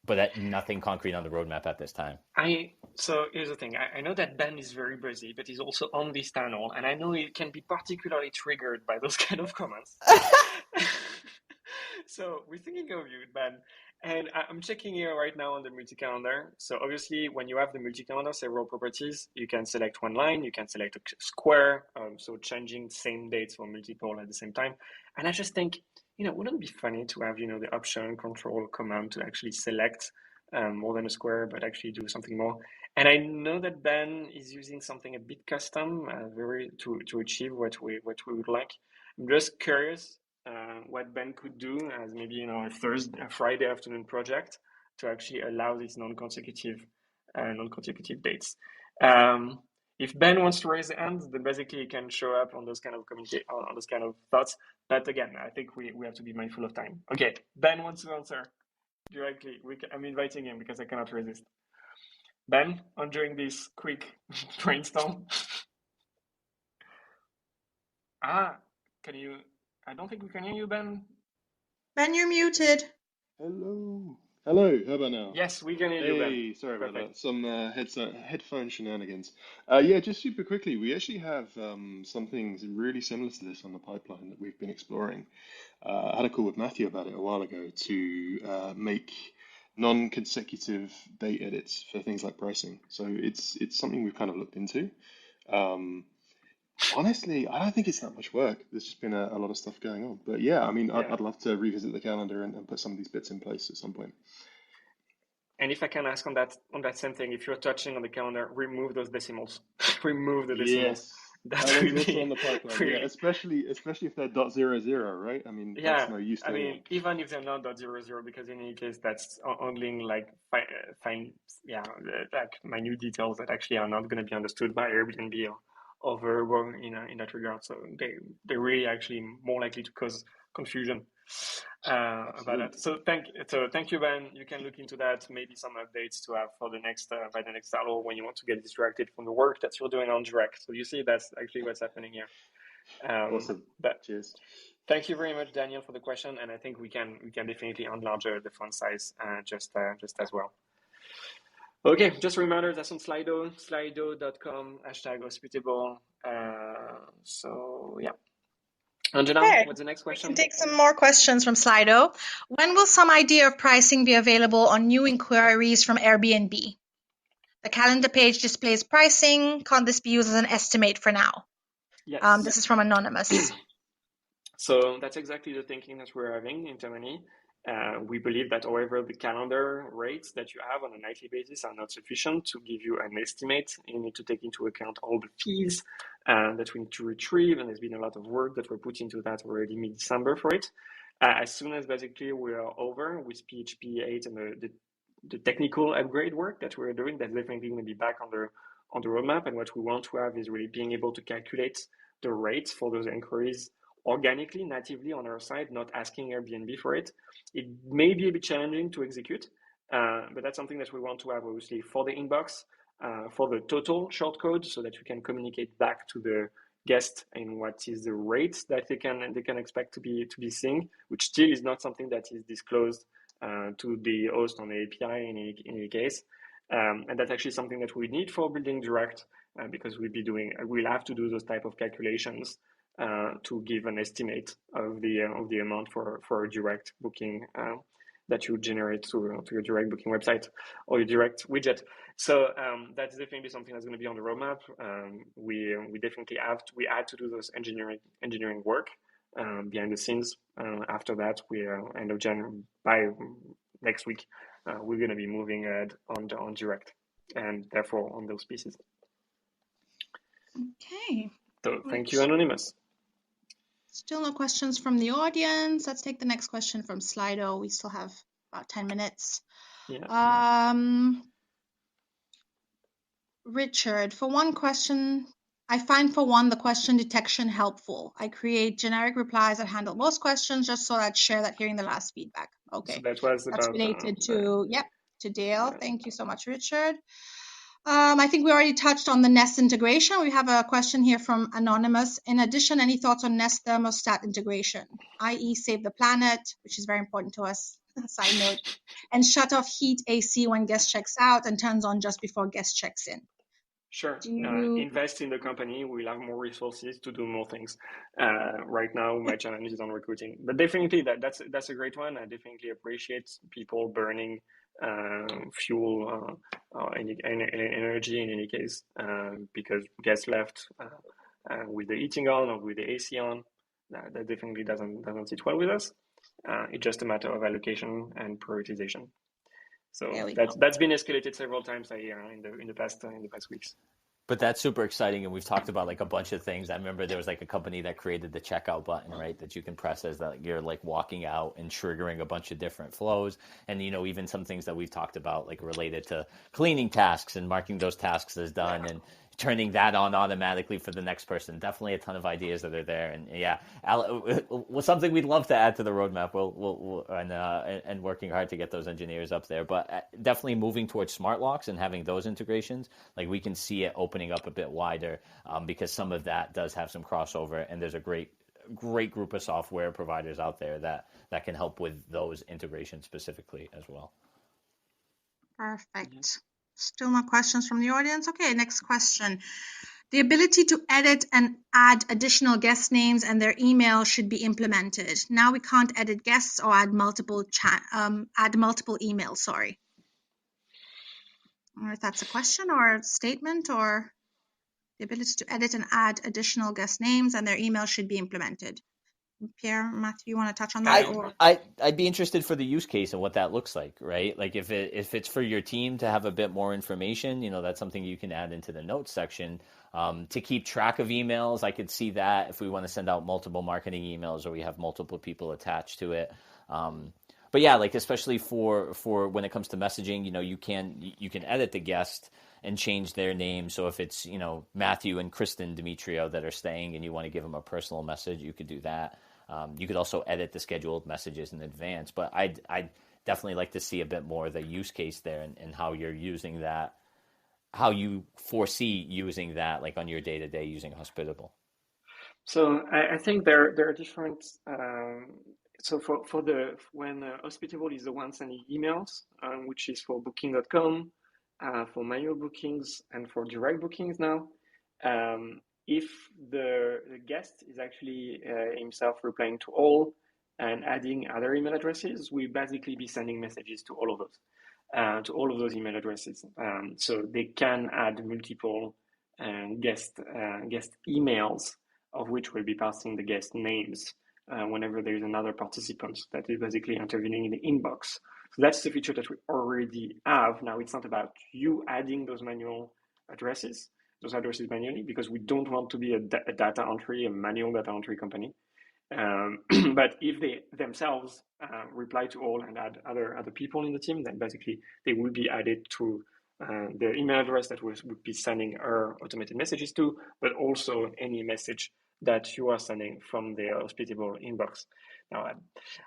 but nothing concrete on the roadmap at this time. So here's the thing. I know that Ben is very busy, but he's also on this channel, and I know he can be particularly triggered by those kind of comments. So we're thinking of you, Ben. And I'm checking here right now on the multi-calendar. So obviously, when you have the multi-calendar, several properties, you can select one line, you can select a square, so changing same dates for multiple at the same time. And I just think, wouldn't it be funny to have, the option, control, command to actually select more than a square, but actually do something more. And I know that Ben is using something a bit custom, to achieve what we would like. I'm just curious what Ben could do as maybe a Friday afternoon project to actually allow these non-consecutive dates. If Ben wants to raise the hand, then basically he can show up on those kind of on those kind of thoughts. But again, I think we have to be mindful of time. Okay, Ben wants to answer directly. I'm inviting him because I cannot resist. Ben, on during this quick brainstorm. Can you? I don't think we can hear you, Ben. Ben, you're muted. Hello, how about now? Yes, we can hear you, Ben. Hey, sorry about that. Some headphone shenanigans. Just super quickly, we actually have something really similar to this on the pipeline that we've been exploring. I had a call with Matthew about it a while ago to make non-consecutive date edits for things like pricing. So it's something we've kind of looked into. Honestly, I don't think it's that much work. There's just been a lot of stuff going on. But yeah, I mean, I'd love to revisit the calendar and put some of these bits in place at some point. And if I can ask on that same thing, if you're touching on the calendar, remove those decimals. Remove the decimals. Yes, that one's also on the pipeline. Yeah, especially if they're .00, right? I mean, that's no use to anyone. Even if they're not .00, because in any case, that's handling like minute details that actually are not going to be understood by Airbnb or Vrbo in that regard. So they're really actually more likely to cause confusion about that. So thank you, Ben. You can look into that. Maybe some updates to have for the next by the next hour when you want to get distracted from the work that you're doing on direct. So you see, that's actually what's happening here. Awesome. Cheers. Thank you very much, Daniel, for the question. And I think we can definitely enlarge the font size just as well. Okay, just a reminder, that's on Slido, slido.com, #Hospitable. So yeah. Angela, Okay, what's the next we can question? take some more questions from Slido. When will some idea of pricing be available on new inquiries from Airbnb? The calendar page displays pricing. Can't this be used as an estimate for now? Yes. This is from Anonymous. So that's exactly the thinking that we're having internally. We believe that, however, the calendar rates that you have on a nightly basis are not sufficient to give you an estimate. You need to take into account all the fees that we need to retrieve, and there's been a lot of work that we're put into that already mid-December for it. As soon as basically we are over with PHP 8 and the technical upgrade work that we're doing, that's definitely going to be back on the roadmap. And what we want to have is really being able to calculate the rates for those inquiries organically, natively on our side, not asking Airbnb for it. It may be a bit challenging to execute, but that's something that we want to have, obviously, for the inbox, for the total shortcode, so that we can communicate back to the guest and what is the rate that they can expect to be seeing, which still is not something that is disclosed to the host on the API in any case. And that's actually something that we need for building direct, because we'll have to do those type of calculations to give an estimate of the amount for a direct booking that you generate to your direct booking website or your direct widget. So that's definitely something that's going to be on the roadmap. We definitely had to do those engineering work behind the scenes. After that, we end of January, by next week, we're going to be moving ahead on direct and therefore on those pieces. Okay. So thank you, Anonymous. Still no questions from the audience. Let's take the next question from Slido. We still have about 10 minutes. Yeah. Richard, for one question, I find for one the question detection helpful. I create generic replies that handle most questions just so I'd share that hearing the last feedback. Okay. So that was That's about related to, to Dale. Yeah. Thank you so much, Richard. I think we already touched on the Nest integration. We have a question here from Anonymous. In addition, any thoughts on Nest thermostat integration, i.e. save the planet, which is very important to us, side note, and shut off heat AC when guest checks out and turns on just before guest checks in? Sure. Do you... Invest in the company. We'll have more resources to do more things. Right now, my challenge is on recruiting, but definitely that's a great one. I definitely appreciate people burning fuel or any energy in any case, because guests left with the heating on or with the AC on. That definitely doesn't sit well with us. It's just a matter of allocation and prioritization. So that's been escalated several times in the past weeks. But that's super exciting, and we've talked about like a bunch of things. I remember there was like a company that created the checkout button, right, that you can press as that you're like walking out and triggering a bunch of different flows. And even some things that we've talked about, like related to cleaning tasks and marking those tasks as done and turning that on automatically for the next person. Definitely a ton of ideas that are there, and was something we'd love to add to the roadmap. And working hard to get those engineers up there. But definitely moving towards smart locks and having those integrations, like we can see it opening up a bit wider, because some of that does have some crossover, and there's a great group of software providers out there that can help with those integrations specifically as well. Perfect. Still no questions from the audience. Okay, next question. The ability to edit and add additional guest names and their email should be implemented. Now we can't edit guests or add multiple emails. Sorry. Or if that's a question or a statement, or the ability to edit and add additional guest names and their email should be implemented. Pierre, Matthew, you want to touch on that? I'd be interested for the use case and what that looks like, right? Like if it's for your team to have a bit more information, that's something you can add into the notes section. To keep track of emails, I could see that if we want to send out multiple marketing emails or we have multiple people attached to it. But yeah, like especially for when it comes to messaging, you can edit the guest and change their name. So if it's Matthew and Kristen Demetrio that are staying and you want to give them a personal message, you could do that. You could also edit the scheduled messages in advance, but I'd definitely like to see a bit more of the use case there and how you're using that, how you foresee using that, like on your day-to-day using Hospitable. So I think there are different. So when Hospitable is the one sending emails, which is for Booking.com, for manual bookings and for direct bookings now. if the guest is actually himself replying to all and adding other email addresses, we basically be sending messages to all of those email addresses. So they can add multiple guest emails, of which we'll be passing the guest names whenever there is another participant that is basically intervening in the inbox. So that's the feature that we already have. Now it's not about you adding those addresses manually, because we don't want to be a manual data entry company. But if they themselves reply to all and add other people in the team, then basically they will be added to the email address that we would be sending our automated messages to, but also any message that you are sending from the Hospitable inbox. Now,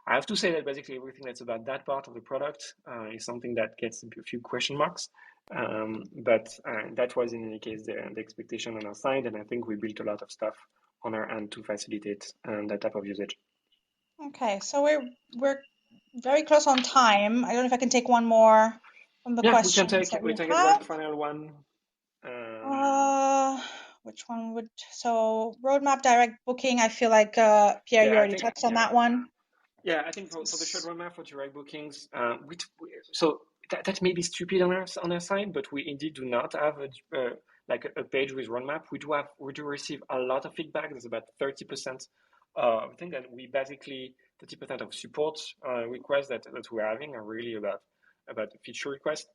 I have to say that basically everything that's about that part of the product is something that gets a few question marks. But that was in any case the expectation on our side, and I think we built a lot of stuff on our end to facilitate that type of usage. Okay, so we're very close on time. I don't know if I can take one more from the questions that we take have. one final one. Which one would, so roadmap direct booking, I feel like Pierre, you already touched on that one. Yeah, I think for the shared roadmap for direct bookings, so that may be stupid on our side, but we indeed do not have a page with roadmap. We do receive a lot of feedback. There's about 30%. I think that we basically 30% of support requests that we're having are really about feature requests.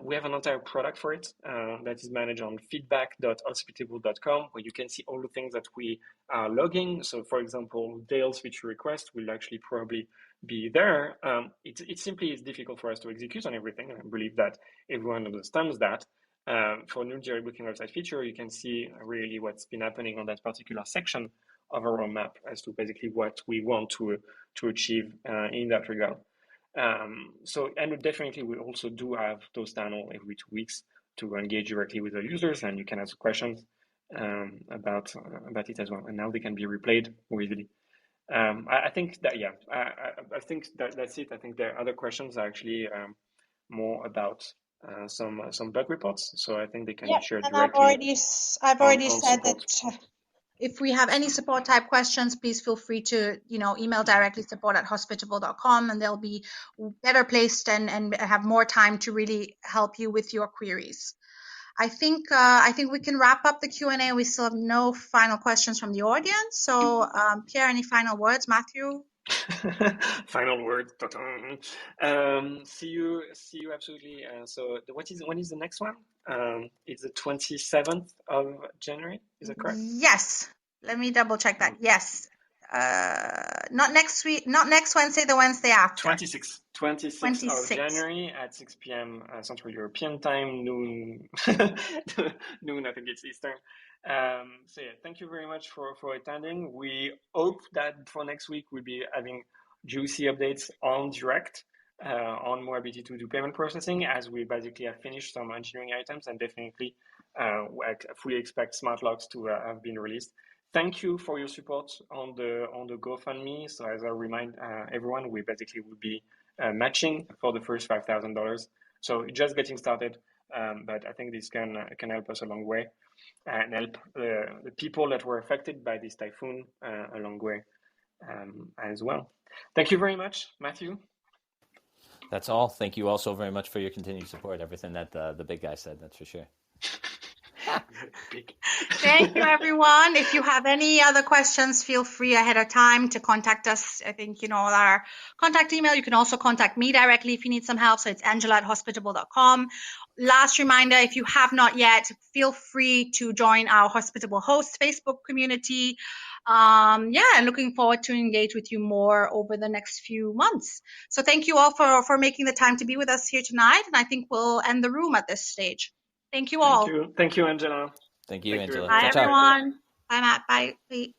We have an entire product for it that is managed on feedback.hospitable.com, where you can see all the things that we are logging. So, for example, Dale's feature request will actually probably be there. It simply is difficult for us to execute on everything, and I believe that everyone understands that. For new direct booking website feature, you can see really what's been happening on that particular section of our roadmap as to basically what we want to achieve in that regard. And definitely we also do have those channels every 2 weeks to engage directly with the users, and you can ask questions about it as well. And now they can be replayed more easily. I think that I think that's it. I think the other questions are actually more about some bug reports. So I think they can be shared directly. I've already said support. That if we have any support type questions, please feel free to email directly support@hospitable.com, and they'll be better placed and have more time to really help you with your queries. I think we can wrap up the Q&A. We still have no final questions from the audience. So Pierre, any final words? Matthew? Final words. See you absolutely. So when is the next one? It's the 27th of January. Is that correct? Yes. Let me double check that. Yes. Not next week, not next Wednesday, the Wednesday after. 26th of January at 6 p.m. Central European Time, noon, I think it's Eastern. So yeah, thank you very much for attending. We hope that for next week we'll be having juicy updates on direct, on more ability to do payment processing, as we basically have finished some engineering items, and definitely I fully expect smart locks to have been released. Thank you for your support on the GoFundMe. So as I remind everyone, we basically will be matching for the first $5,000. So just getting started, but I think this can help us a long way and help the people that were affected by this typhoon a long way as well. Thank you very much, Matthew. That's all. Thank you also very much for your continued support. Everything that the big guy said, that's for sure. Thank you, everyone. If you have any other questions, feel free ahead of time to contact us. I think our contact email. You can also contact me directly if you need some help. So it's angela@hospitable.com. Last reminder, if you have not yet, feel free to join our Hospitable Hosts Facebook community. And looking forward to engage with you more over the next few months. So thank you all for making the time to be with us here tonight. And I think we'll end the room at this stage. Thank you all. Thank you, Angela. Thank you, Angela. Bye, everyone. Bye, Matt. Bye.